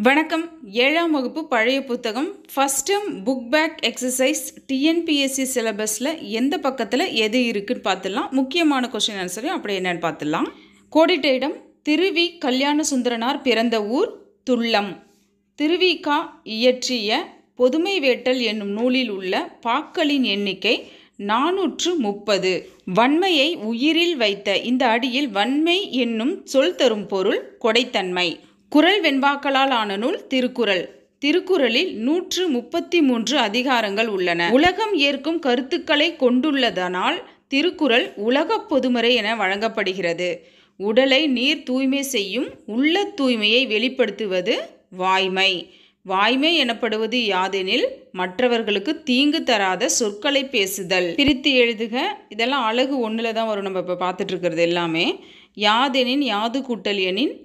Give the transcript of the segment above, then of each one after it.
வணக்கம். 7ஆம் வகுப்பு பழைய புத்தகம் first term book back exercise TNPSC சிலபஸில் எந்த பக்கத்தில் எது இருக்குன்னு பார்த்துடலாம். முக்கியமான கொஸ்டின் ஆன்சரையும் அப்படி என்னன்னு பார்த்துடலாம். கோடிட்ட இடம் திருவி கல்யாண சுந்தரனார் பிறந்த ஊர் துல்லம். திருவிகா இயற்றிய பொதுமை வேட்டல் என்னும் நூலில் உள்ள பாக்களின் எண்ணிக்கை 430. வன்மையை உயிரில் வைத்த இந்த அடியில் வன்மை என்னும் சொல் தரும் பொருள் கொடைத்தன்மை. குறள் வெண்பாக்களால் ஆன நூல் திருக்குறள். திருக்குறளில் 133 அதிகாரங்கள் உள்ளன. உலகம் ஏற்கும் கருத்துக்களை கொண்டுள்ளதனால் திருக்குறள் உலகப் பொதுமறை என வழங்கப்படுகிறது. உடலை நீர் தூய்மை செய்யும் உள்ள தூய்மையை வெளிப்படுத்துவது வாய்மை. வாய்மை எனப்படுவது யாதெனில் மற்றவர்களுக்கு தீங்கு தராத சொற்களை பேசுதல். பிரித்து எழுதுக. இதெல்லாம் அழகு 1ல் தான் வரும். நம்ம இப்போ பார்த்துட்டு இருக்கிறது எல்லாமே. யாதெனின் யாது கூட்டல் எனின்,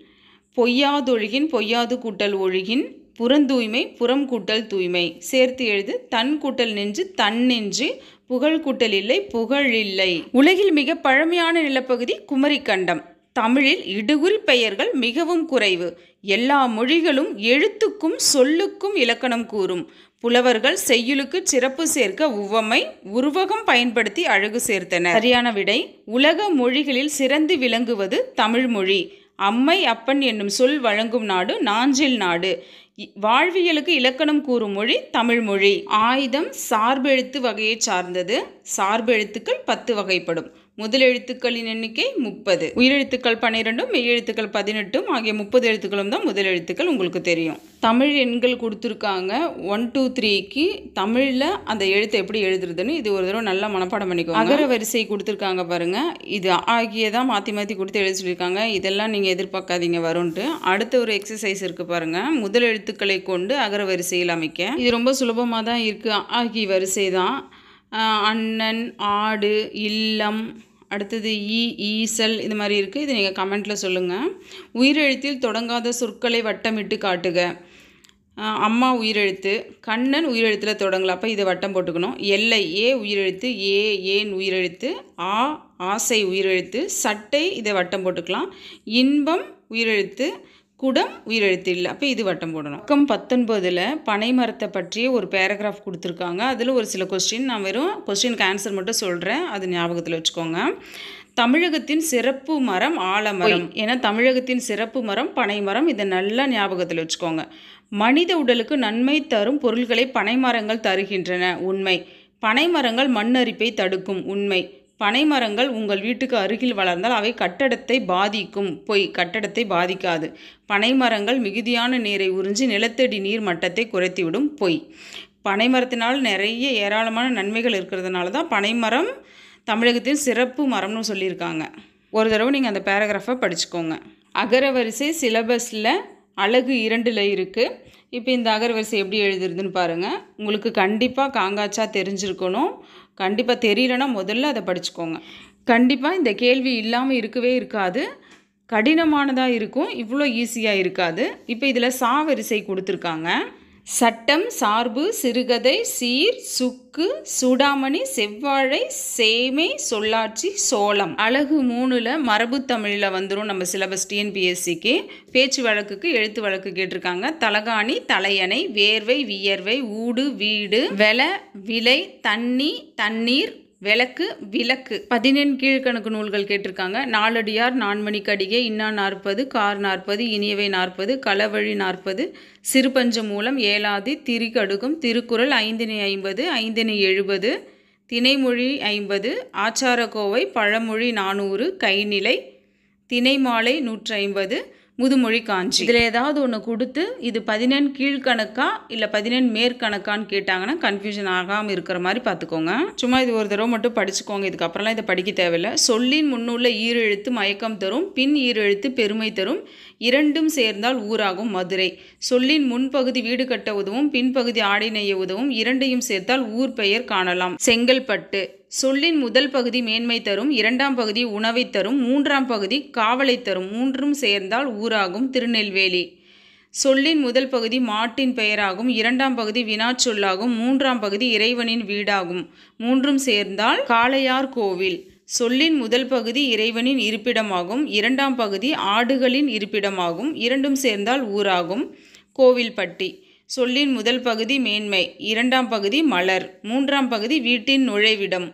பொய்யாதொழுகின் பொய்யாது கூட்டல் ஒழுகின், புறந்தூய்மை புறம் கூட்டல் தூய்மை. சேர்த்து எழுது. தன் கூட்டல் நெஞ்சு தன் நெஞ்சு, புகழ் கூட்டல் இல்லை புகழ் இல்லை. உலகில் மிக பழமையான நிலப்பகுதி குமரிக்கண்டம். தமிழில் இடுகுறி பெயர்கள் மிகவும் குறைவு. எல்லா மொழிகளும் எழுத்துக்கும் சொல்லுக்கும் இலக்கணம் கூறும். புலவர்கள் செய்யுளுக்கு சிறப்பு சேர்க்க உவமை உருவகம் பயன்படுத்தி அழகு சேர்த்தனர். சரியான விடை. உலக மொழிகளில் சிறந்து விளங்குவது தமிழ் மொழி. அம்மை அப்பன் என்னும் சொல் வழங்கும் நாடு நாஞ்சில் நாடு. வாழ்வியலுக்கு இலக்கணம் கூறும் மொழி தமிழ் மொழி. ஆயுதம் சார்பெழுத்து வகையை சார்ந்தது. சார்பெழுத்துக்கள் 10 வகைப்படும். முதலெழுத்துக்களின் எண்ணிக்கை 30. உயிரெழுத்துக்கள் 12, மெய்யெழுத்துக்கள் 18 ஆகிய 30 எழுத்துக்களும் தான் முதல் எழுத்துக்கள். உங்களுக்கு தெரியும். தமிழ் எண்கள் கொடுத்துருக்காங்க. 1 2 3க்கு தமிழில் அந்த எழுத்தை எப்படி எழுதுறதுன்னு இது ஒரு தடவை நல்லா மனப்பாடம் பண்ணிக்கோங்க. அகர வரிசை கொடுத்துருக்காங்க பாருங்க. இது ஆகியதான் மாற்றி மாற்றி கொடுத்து எழுத சொல்லியிருக்காங்க. இதெல்லாம் நீங்கள் எதிர்பார்க்காதீங்க வரும்ன்ட்டு. அடுத்த ஒரு எக்ஸசைஸ் இருக்குது பாருங்க. முதல் எழுத்துக்களை கொண்டு அகர வரிசையில் அமைக்க. இது ரொம்ப சுலபமாக தான் இருக்குது. ஆகி வரிசை தான். அண்ணன், ஆடு, இல்லம், அடுத்தது ஈசல், இது மாதிரி இருக்குது. இது நீங்கள் கமெண்ட்டில் சொல்லுங்கள். உயிரெழுத்தில் தொடங்காத சொற்களை வட்டமிட்டு காட்டுக. அம்மா உயிரெழுத்து, கண்ணன் உயிரெழுத்தில் தொடங்கலாம். அப்போ இதை வட்டம் போட்டுக்கணும். எல்லை ஏ உயிரெழுத்து, ஏன் உயிரெழுத்து, ஆசை உயிரெழுத்து, சட்டை இதை வட்டம் போட்டுக்கலாம். இன்பம் உயிரெழுத்து, குடம் உயிரெழுத்து இல்லை. அப்போ இது வட்டம் போடணும். பக்கம் 19ல் பனை மரத்தை பற்றிய ஒரு பேராகிராஃப் கொடுத்துருக்காங்க. அதில் ஒரு சில கொஸ்டின் நான் வெறும் கொஸ்டினுக்கு ஆன்சர் மட்டும் சொல்கிறேன். அது ஞாபகத்தில் வச்சுக்கோங்க. தமிழகத்தின் சிறப்பு மரம் ஆலமரம். ஏன்னா தமிழகத்தின் சிறப்பு மரம் பனை மரம். இதை நல்லா ஞாபகத்தில் வச்சுக்கோங்க. மனித உடலுக்கு நன்மை தரும் பொருள்களை பனைமரங்கள் தருகின்றன. உண்மை. பனைமரங்கள் மண்ணரிப்பை தடுக்கும். உண்மை. பனைமரங்கள் உங்கள் வீட்டுக்கு அருகில் வளர்ந்தால் அவை கட்டடத்தை பாதிக்கும். பொய். கட்டடத்தை பாதிக்காது. பனைமரங்கள் மிகுதியான நீரை உறிஞ்சி நிலத்தடி நீர் மட்டத்தை குறைத்துவிடும். பொய். பனைமரத்தினால் நிறைய ஏராளமான நன்மைகள் இருக்கிறதுனால தான் பனைமரம் தமிழகத்தின் சிறப்பு மரம்னு சொல்லியிருக்காங்க. ஒரு தடவை நீங்கள் அந்த பேராகிராஃபை படிச்சுக்கோங்க. அகரவரிசை சிலபஸில் அழகு 2ல் இருக்குது. இப்போ இந்த அகரவரிசை எப்படி எழுதுறதுன்னு பாருங்கள். உங்களுக்கு கண்டிப்பாக காங்காச்சா தெரிஞ்சிருக்கணும். கண்டிப்பாக தெரியலனா முதல்ல அதை படிச்சுக்கோங்க. கண்டிப்பாக இந்த கேள்வி இல்லாமல் இருக்கவே இருக்காது. கடினமானதாக இருக்கும். இவ்வளோ ஈஸியாக இருக்காது. இப்போ இதில் சாவரிசை கொடுத்துருக்காங்க. சட்டம், சார்பு, சிறுகதை, சீர், சுக்கு, சூடாமணி, செவ்வாழை, சேமை, சொல்லாட்சி, சோளம். அழகு 3ல் மரபு தமிழில் வந்துடும். நம்ம சிலபஸ் டிஎன்பிஎஸ்சிக்கு பேச்சு வழக்குக்கு எழுத்து வழக்கு கேட்டிருக்காங்க. தலகாணி, தலையணை, வேர்வை, வியர்வை, ஊடு, வீடு, வெலை, விலை, தண்ணி, தண்ணீர், விளக்கு, விளக்கு. 18 கீழ்கணக்கு நூல்கள் கேட்டிருக்காங்க. நாலடியார், நான்மணிக்கடிகை, இன்னா 40, கார் 40, இனியவை 40, களவழி 40, சிறுபஞ்ச மூலம், ஏலாதி, திரிகடுகம், திருக்குறள், ஐந்திணை 50, ஐந்திணை 70, திணைமொழி 50, ஆச்சாரக்கோவை, பழமொழி 400, கைநிலை, திணைமாலை 150, முதுமொழி காஞ்சி. இதில் ஏதாவது ஒன்று கொடுத்து இது 18 கீழ்கணக்கா இல்லை 18 மேற்கணக்கான்னு கேட்டாங்கன்னா கன்ஃபியூஷன் ஆகாமல் இருக்கிற மாதிரி பார்த்துக்கோங்க. சும்மா இது ஒரு தடவை மட்டும் படிச்சுக்கோங்க. இதுக்கப்புறம்லாம் இதை படிக்க தேவையில்லை. சொல்லின் முன்னுள்ள ஈரெழுத்து மயக்கம் தரும், பின் ஈரெழுத்து பெருமை தரும், இரண்டும் சேர்ந்தால் ஊராகும் மதுரை. சொல்லின் முன்பகுதி வீடு கட்ட உதவும், பின்பகுதி ஆடை நெய்ய உதவும், இரண்டையும் சேர்த்தால் ஊர் பெயர் காணலாம். செங்கல்பட்டு. சொல்லின் முதல் பகுதி மேன்மை தரும், 2ஆம் பகுதி உணவை தரும், 3ஆம் பகுதி காவலை தரும், மூன்றும் சேர்ந்தால் ஊராகும் திருநெல்வேலி. சொல்லின் முதல் பகுதி மாட்டின் பெயராகும், 2ஆம் பகுதி வினாச்சொல்லாகும், 3ஆம் பகுதி இறைவனின் வீடாகும், மூன்றும் சேர்ந்தால் காளையார் கோவில். சொல்லின் முதல் பகுதி இறைவனின் இருப்பிடமாகும், இரண்டாம் பகுதி ஆடுகளின் இருப்பிடமாகும், இரண்டும் சேர்ந்தால் ஊராகும். கோவில்பட்டி. சொல்லின் முதல் பகுதி மேன்மை, இரண்டாம் பகுதி மலர், மூன்றாம் பகுதி வீட்டின் நுழைவிடம்.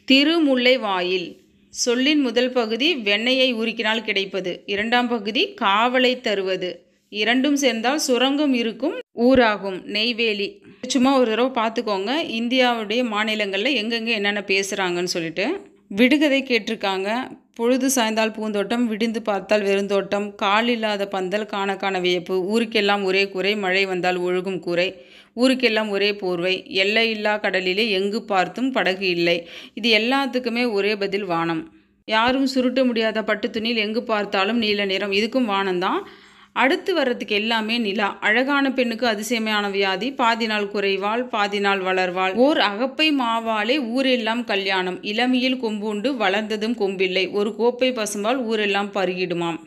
திருமுல்லைவாயில். சொல்லின் முதல் பகுதி வெண்ணெயை உருக்கினால் கிடைப்பது, இரண்டாம் பகுதி காவலை தருவது, இரண்டும் சேர்ந்தால் சுரங்கம் இருக்கும் ஊராகும். நெய்வேலி. சும்மா ஒரு தடவை பார்த்துக்கோங்க, இந்தியாவுடைய மாநிலங்களில் எங்கெங்கே என்னென்ன பேசுகிறாங்கன்னு சொல்லிட்டு. விடுகதை கேட்டிருக்காங்க. பொழுது சாய்ந்தால் பூந்தோட்டம், விடிந்து பார்த்தால் வெறுந்தோட்டம், கால் இல்லாத பந்தல், காண காண வியப்பு, ஊருக்கெல்லாம் ஒரே கூரை, மழை வந்தால் ஒழுகும் கூரை, ஊருக்கெல்லாம் ஒரே போர்வை, எல்லையில்லா கடலிலே எங்கு பார்த்தும் படகு இல்லை. இது எல்லாத்துக்குமே ஒரே பதில் வானம். யாரும் சுருட்ட முடியாத பட்டு துணியில் எங்கு பார்த்தாலும் நீல நிறம், இதுக்கும் வானம்தான். அடுத்து வர்றதுக்கு எல்லாமே நிலா. அழகான பெண்ணுக்கு அதிசயமான வியாதி, பாதி நாள் குறைவாள் பாதி நாள் வளர்வாள், ஓர் அகப்பை மாவாலே ஊரெல்லாம் கல்யாணம், இளமையில் கொம்புண்டு வளர்ந்ததும் கொம்பில்லை, ஒரு கோப்பை பசும்பால் ஊரெல்லாம் பருகிடுமாம்,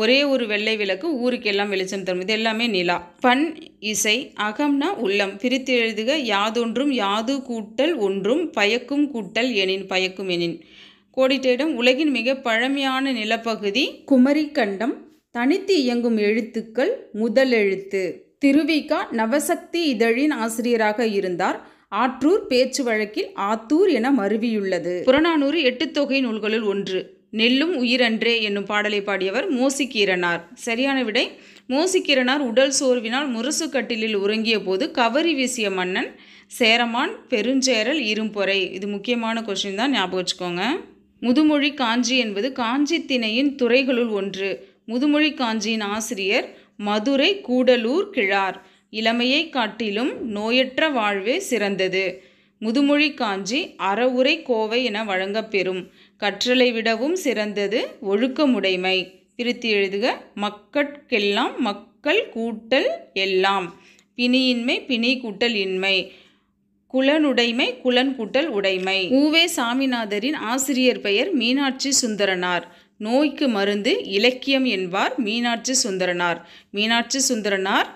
ஒரே ஒரு வெள்ளை விளக்கு ஊருக்கெல்லாம் வெளிச்சம் தரும். இது எல்லாமே நிலா. பண் இசை. அகம்னா உள்ளம். பிரித்து எழுதுக. யாதொன்றும் யாது கூட்டல் ஒன்றும், பயக்கும் கூட்டல் எனின் பயக்கும் எனின். கோடிட்டேடம். உலகின் மிக பழமையான நிலப்பகுதி குமரிக்கண்டம். தனித்து இயங்கும் எழுத்துக்கள் முதல் எழுத்து. திருவிக நவசக்தி இதழின் ஆசிரியராக இருந்தார். ஆற்றூர் பேச்சு வழக்கில் ஆத்தூர் என மருவியுள்ளது. புறநானூறு 8 தொகை நூல்களுள் ஒன்று. நெல்லும் உயிரன்றே என்னும் பாடலை பாடியவர் மோசிகீரனார். சரியான விடை மோசிகீரனார் உடல் சோர்வினால் முரசு கட்டிலில் உறங்கிய போது கவரி வீசிய மன்னன் சேரமான், பெருஞ்சேரல், இரும்பொறை. இது முக்கியமான கொஸ்டின் தான், ஞாபகம் வச்சுக்கோங்க. முதுமொழி காஞ்சி என்பது காஞ்சி திணையின் துறைகளுள் ஒன்று. முதுமொழி காஞ்சியின் ஆசிரியர் மதுரை கூடலூர் கிழார். இளமையை காட்டிலும் நோயற்ற வாழ்வே சிறந்தது. முதுமொழி காஞ்சி அறவுரை கோவை என வழங்கப்பெறும். கற்றலை விடவும் சிறந்தது ஒழுக்கமுடைமை. பிரித்து எழுதுக. மக்கட்கெல்லாம் மக்கள் கூட்டல் எல்லாம், பிணியின்மை பிணி கூட்டல் இன்மை, குலனுடைமை குலன் கூட்டல் உடைமை. உவே சாமிநாதரின் ஆசிரியர் பெயர் மீனாட்சி சுந்தரனார். நோய்க்கு மருந்து இலக்கியம் என்பார் மீனாட்சி சுந்தரனார். மீனாட்சி சுந்தரனார்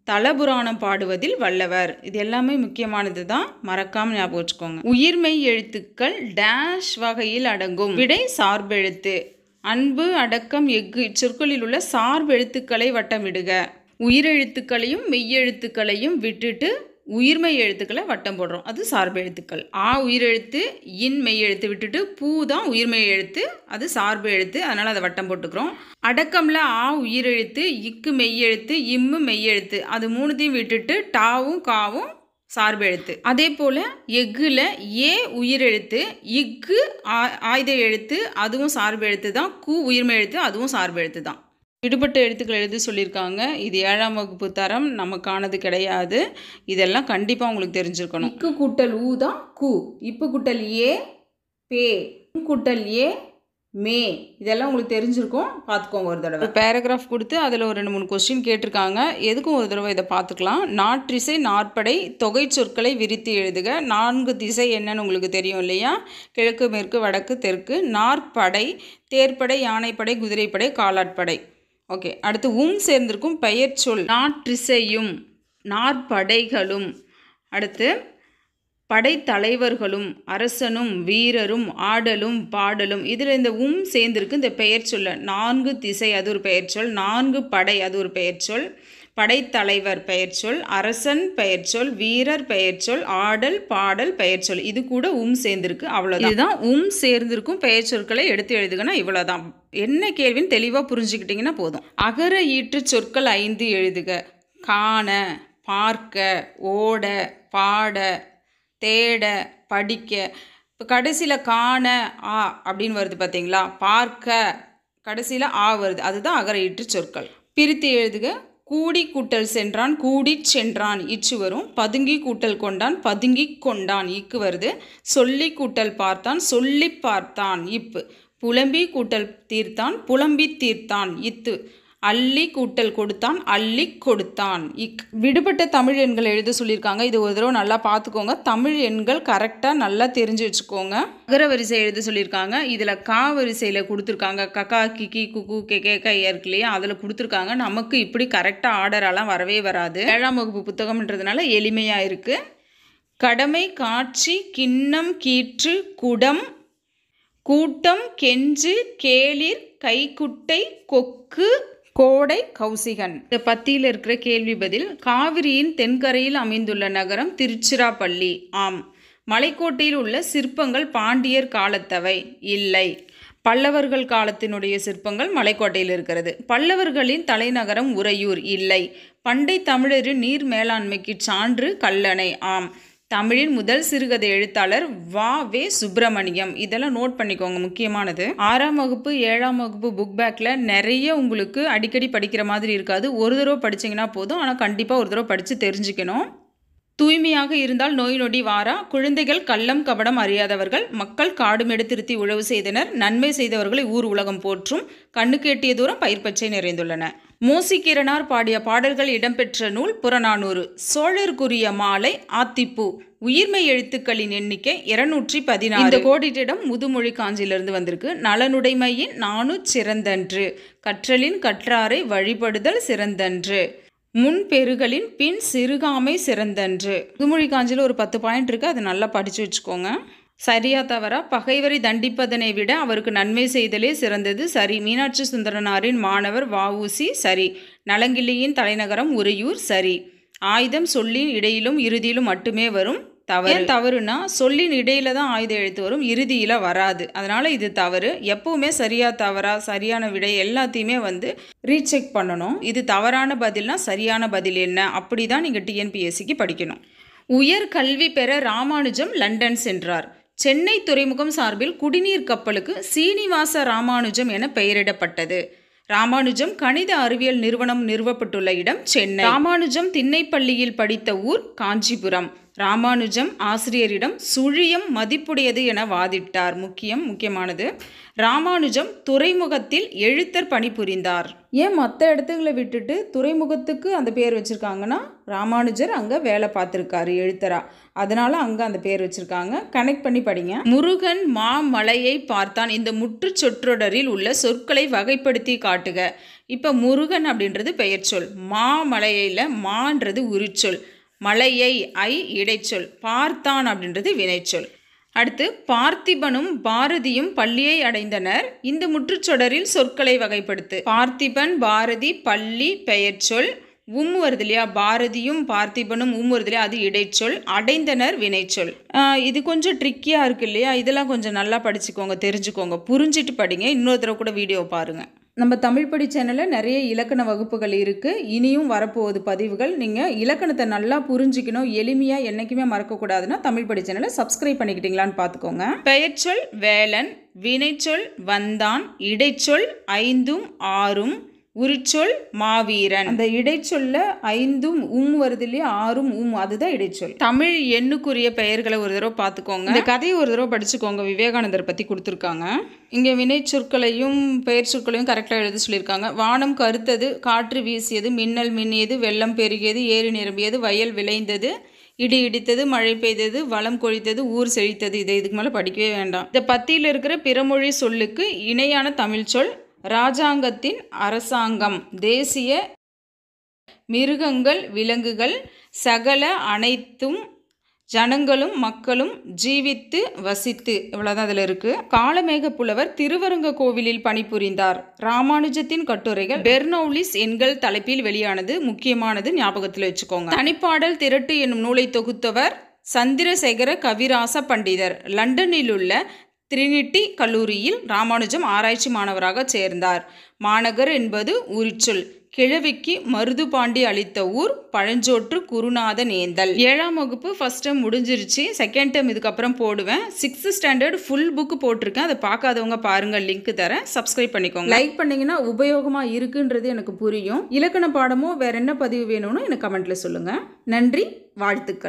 தலபுராணம் பாடுவதில் வல்லவர். இது எல்லாமே முக்கியமானது தான், மறக்காம ஞாபகம் வச்சுக்கோங்க. உயிர்மெய் எழுத்துக்கள் டேஷ் வகையில் அடங்கும். விடை சார்பெழுத்து. அன்பு, அடக்கம், எஃகு இச்சொற்களில் உள்ள சார்பெழுத்துக்களை வட்டமிடுக. உயிரெழுத்துக்களையும் மெய்யெழுத்துக்களையும் விட்டுட்டு உயிர்மெய் எழுத்துக்களை வட்டம் போடுறோம், அது சார்பெழுத்துக்கள். ஆ உயிரெழுத்து, இன் மெய் எழுத்து விட்டுட்டு பூ தான் உயிர்மெய் எழுத்து, அது சார்பு எழுத்து, அதனால் அதை வட்டம் போட்டுக்கிறோம். அடக்கம்ல ஆ உயிரெழுத்து, இக்கு மெய்யெழுத்து, இம்மு மெய்யெழுத்து, அது மூணுத்தையும் விட்டுட்டு டாவும் காவும் சார்பு எழுத்து. அதே போல் எஃகுல ஏ உயிரெழுத்து, இக்கு ஆயுத எழுத்து, அதுவும் சார்பு எழுத்து தான். கு உயிர்மெய் எழுத்து, அதுவும் சார்பு எழுத்து தான். விடுபட்ட எழுத்துக்கள் எழுதி சொல்லியிருக்காங்க. இது 7ஆம் வகுப்பு தரம், நமக்கானது கிடையாது. இதெல்லாம் கண்டிப்பாக உங்களுக்கு தெரிஞ்சிருக்கணும். இக்கு கூட்டல் ஊ தான் கு, இப்பு கூட்டல் ஏ பே, கூட்டல் ஏ மே, இதெல்லாம் உங்களுக்கு தெரிஞ்சிருக்கும். பார்த்துக்கோங்க ஒரு தடவை. பேராகிராஃப் கொடுத்து அதில் ஒரு 2-3 கொஸ்டின் கேட்டிருக்காங்க. எதுக்கும் ஒரு தடவை இதை பார்த்துக்கலாம். நாற்றிசை நாற்படை தொகை சொற்களை விரித்து எழுதுக. 4 திசை என்னன்னு உங்களுக்கு தெரியும் இல்லையா? கிழக்கு, மேற்கு, வடக்கு, தெற்கு. நாற்படை தேர்ப்படை, யானைப்படை, குதிரைப்படை, காலாட்படை. ஓகே, அடுத்து சேர்ந்திருக்கும் பெயர் சொல். நாற்றிசையும் நாற்படைகளும். அடுத்து படைத்தலைவர்களும் அரசனும் வீரரும் ஆடலும் பாடலும். இதில் இந்த சேர்ந்திருக்கு இந்த பெயர் சொல்ல. 4 திசை அது ஒரு பெயர் சொல், 4 படை அது ஒரு பெயர் சொல், படைத்தலைவர் பெயர் சொல், அரசன் பெயர் சொல், வீரர் பெயர் சொல், ஆடல் பாடல் பெயர் சொல். இது கூட சேர்ந்திருக்கு, அவ்வளோதான். இதுதான் சேர்ந்திருக்கும் பெயர் சொற்களை எடுத்து எழுதுகன்னா இவ்வளோதான். என்ன கேள்வின்னு தெளிவாக புரிஞ்சுக்கிட்டிங்கன்னா போதும். அகர ஈற்று சொற்கள் 5 எழுதுக. காண, பார்க்க, ஓட, பாட, தேட, படிக்க. இப்போ கடைசியில் காண ஆ அப்படின்னு வருது பார்த்தீங்களா? பார்க்க கடைசியில் ஆ வருது, அதுதான் அகர ஈற்று சொற்கள். பிரித்து எழுதுக. கூடி கூட்டல் சென்றான், கூடி சென்றான் இச்சு வரும். பதுங்கி கூட்டல் கொண்டான், பதுங்கி கொண்டான் இக்கு வருது. சொல்லி கூட்டல் பார்த்தான், சொல்லி பார்த்தான் இப்பு. புலம்பி கூட்டல் தீர்த்தான், புலம்பி தீர்த்தான் இத்து. அள்ளி கூட்டல் கொடுத்தான், அள்ளி கொடுத்தான் இக். விடுபட்ட தமிழ் எண்கள் எழுத சொல்லியிருக்காங்க. இது ஒரு தடவை நல்லா பார்த்துக்கோங்க. தமிழ் எண்கள் கரெக்டாக நல்லா தெரிஞ்சு வச்சுக்கோங்க. அகர வரிசை எழுத சொல்லியிருக்காங்க. இதில் கா வரிசையில் கொடுத்துருக்காங்க. கக்கா, கிக்கி, குக்கு, கெகே, கை இருக்கு இல்லையா? அதில் கொடுத்துருக்காங்க. நமக்கு இப்படி கரெக்டாக ஆர்டரெல்லாம் வரவே வராது. 7ஆம் வகுப்பு புத்தகம்ன்றதுனால எளிமையாக இருக்குது. கடமை, காட்சி, கிண்ணம், கீற்று, குடம், கூட்டம், கெஞ்சு, கேளிர், கைக்குட்டை, கொக்கு, கோடை கௌசிகன். இந்த பத்தியில் இருக்கிற கேள்வி பதில். காவிரியின் தென்கரையில் அமைந்துள்ள நகரம் திருச்சிராப்பள்ளி. ஆம். மலைக்கோட்டையில் உள்ள சிற்பங்கள் பாண்டியர் காலத்தவை. இல்லை. பல்லவர்கள் காலத்தினுடைய சிற்பங்கள் மலைக்கோட்டையில் இருக்கிறது. பல்லவர்களின் தலைநகரம் உறையூர். இல்லை. பண்டை தமிழரின் நீர் மேலாண்மைக்கு சான்று கல்லணை. ஆம். தமிழின் முதல் சிறுகதை எழுத்தாளர் வ.வே. சுப்பிரமணியம். இதெல்லாம் நோட் பண்ணிக்கோங்க, முக்கியமானது. 6ஆம் வகுப்பு 7ஆம் வகுப்பு புக் பேக்கில் நிறைய உங்களுக்கு அடிக்கடி படிக்கிற மாதிரி இருக்காது. ஒரு தடவை படிச்சிங்கன்னா போதும், ஆனால் கண்டிப்பாக ஒரு தடவை படித்து தெரிஞ்சுக்கணும். தூய்மையாக இருந்தால் நோய் நொடி வாரா. குழந்தைகள் கள்ளம் கபடம் அறியாதவர்கள். மக்கள் காடுமேடு திருத்தி உழவு செய்தனர். நன்மை செய்தவர்களை ஊர் உலகம் போற்றும். கண்ணுக்கு எட்டிய தூரம் பயிர் பச்சை நிறைந்துள்ளன. மோசிக்கிரனார் பாடிய பாடல்கள் இடம்பெற்ற நூல் புறநானூறு. சோழர்க்குரிய மாலை ஆத்திப்பூ. உயிர்மை எழுத்துக்களின் எண்ணிக்கை 216. இந்த கோடிட்டிடம் முதுமொழி காஞ்சியிலிருந்து வந்திருக்கு. நலனுடைமையின் சிறந்தன்று. கற்றலின் கற்றாரை வழிபடுதல் சிறந்தன்று. முன் பெருகலின் பின் சிறுகாமை சிறந்தன்று. முதுமொழி காஞ்சியில் ஒரு 10 பாயிண்ட் இருக்குது, அதை நல்லா படித்து வச்சுக்கோங்க. சரியா தவறா? பகைவரை தண்டிப்பதனை விட அவருக்கு நன்மை செய்தலே சிறந்தது. சரி. மீனாட்சி சுந்தரனாரின் மாணவர் வ.உ.சி. சரி. நலங்கிள்ளியின் தலைநகரம் உறையூர். சரி. ஆயுதம் சொல்லின் இடையிலும் இறுதியிலும் மட்டுமே வரும். தவறு. தவறுனா சொல்லின் இடையில தான் ஆயுத எழுத்து வரும், இறுதியில் வராது. அதனால் இது தவறு. எப்பவுமே சரியா தவறா, சரியான விடை எல்லாத்தையுமே ரீசெக் பண்ணணும். இது தவறான பதில்னா சரியான பதில் என்ன, அப்படி தான் நீங்கள் டிஎன்பிஎஸ்சிக்கு படிக்கணும். உயர் கல்வி பெற ராமானுஜம் லண்டன் சென்றார். சென்னை துறைமுகம் சார்பில் குடிநீர் கப்பலுக்கு சீனிவாச ராமானுஜம் என பெயரிடப்பட்டது. ராமானுஜம் கணித அறிவியல் நிறுவனம் நிறுவப்பட்டுள்ள இடம் சென்னை. ராமானுஜம் திண்ணைப்பள்ளியில் படித்த ஊர் காஞ்சிபுரம். ராமானுஜம் ஆசிரியரிடம் சுழியம் மதிப்புடையது என வாதிட்டார். முக்கியமானது. ராமானுஜம் துறைமுகத்தில் எழுத்தர் பணிபுரிந்தார். ஏன் மற்ற இடத்துகளை விட்டுட்டு துறைமுகத்துக்கு அந்த பேர் வச்சுருக்காங்கன்னா, ராமானுஜர் அங்கே வேலை பார்த்துருக்காரு எழுத்தரா, அதனால் அங்கே அந்த பேர் வச்சுருக்காங்க. கனெக்ட் பண்ணி படிங்க. முருகன் மாமலையை பார்த்தான். இந்த முற்று சொற்றொடரில் உள்ள சொற்களை வகைப்படுத்தி காட்டுக. இப்போ முருகன் அப்படின்றது பெயர் சொல். மாமலையில் மான்றது உரிச்சொல். மலையை இடைச்சொல். பார்த்தான் அப்படின்றது வினைச்சொல். அடுத்து பார்த்திபனும் பாரதியும் பள்ளியை அடைந்தனர். இந்த முற்றுச்சொடரில் சொற்களை வகைப்படுத்து. பார்த்திபன் பாரதி பள்ளி பெயர்ச்சொல். வருது இல்லையா, பாரதியும் பார்த்திபனும் வருது இல்லையா, அது இடைச்சொல். அடைந்தனர் வினைச்சொல். இது கொஞ்சம் ட்ரிக்கியாக இருக்கு இல்லையா, இதெல்லாம் கொஞ்சம் நல்லா படிச்சுக்கோங்க, தெரிஞ்சுக்கோங்க, புரிஞ்சிட்டு படிங்க. இன்னொரு தடவை கூட வீடியோ பாருங்கள். நம்ம தமிழ் படி சேனலில் நிறைய இலக்கண வகுப்புகள் இருக்குது. இனியும் வரப்போகுது பதிவுகள். நீங்கள் இலக்கணத்தை நல்லா புரிஞ்சிக்கணும், எளிமையாக என்றைக்குமே மறக்கக்கூடாதுன்னா தமிழ் படி சேனலை சப்ஸ்கிரைப் பண்ணிக்கிட்டீங்களான்னு பார்த்துக்கோங்க. பெயர்ச்சொல் வேலன், வினைச்சொல் வந்தான், இடைச்சொல் 5ம் 6ம், உரிச்சொல் மாவீரன். அந்த இடைச்சொல்ல 5ம் வருது இல்லையா, 6ம் அதுதான் இடைச்சொல். தமிழ் எண்ணுக்குரிய பெயர்களை ஒரு தடவை பார்த்துக்கோங்க. இந்த கதையை ஒரு தடவை படிச்சுக்கோங்க. விவேகானந்தர் பற்றி கொடுத்துருக்காங்க. இங்கே வினை சொற்களையும் பெயர் சொற்களையும் கரெக்டாக எழுத சொல்லியிருக்காங்க. வானம் கருத்தது, காற்று வீசியது, மின்னல் மின்னியது, வெள்ளம் பெருகியது, ஏரி நிரம்பியது, வயல் விளைந்தது, இடி இடித்தது, மழை பெய்தது, வளம் கொழித்தது, ஊர் செழித்தது. இதை இதுக்கு மேலே படிக்கவே வேண்டாம். இந்த பத்தியில் இருக்கிற பிறமொழி சொல்லுக்கு இணையான தமிழ் சொல் ராஜாங்கத்தின் அரசாங்கம், தேசிய, மிருகங்கள் விலங்குகள், சகல அனைத்தும், ஜனங்களும் மக்களும், ஜீவித்து வசித்து. இவ்வளோதான் அதில் இருக்குது. காளமேக புலவர் திருவரங்க கோவிலில் பணிபுரிந்தார். ராமானுஜத்தின் கட்டுரைகள் பெர்னௌலிஸ் எண்கள் தலைப்பில் வெளியானது. முக்கியமானது, ஞாபகத்தில் வச்சுக்கோங்க. தனிப்பாடல் திரட்டு என்னும் நூலை தொகுத்தவர் சந்திரசேகர கவிராச பண்டிதர். லண்டனில் உள்ள ட்ரினிட்டி கல்லூரியில் ராமானுஜம் ஆராய்ச்சி மாணவராக சேர்ந்தார். மாநகர் என்பது உரிச்சொல். கிழவிக்கு மருதுபாண்டி அளித்த ஊர் பழஞ்சோற்று குருநாத நேந்தல். 7ஆம் வகுப்பு ஃபர்ஸ்ட் டேர்ம் முடிஞ்சிருச்சு. செகண்ட் டேர்ம் இதுக்கப்புறம் போடுவேன். 6th ஸ்டாண்டர்ட் ஃபுல் புக்கு போட்டிருக்கேன். அதை பார்க்காதவங்க பாருங்கள், லிங்க் தரேன், சப்ஸ்கிரைப் பண்ணிக்கோங்க. லைக் பண்ணிங்கன்னா உபயோகமாக இருக்குன்றது எனக்கு புரியும். இலக்கண பாடமோ வேற என்ன பதிவு வேணும்னு எனக்கு கமெண்ட்டில் சொல்லுங்கள். நன்றி, வாழ்த்துக்கள்.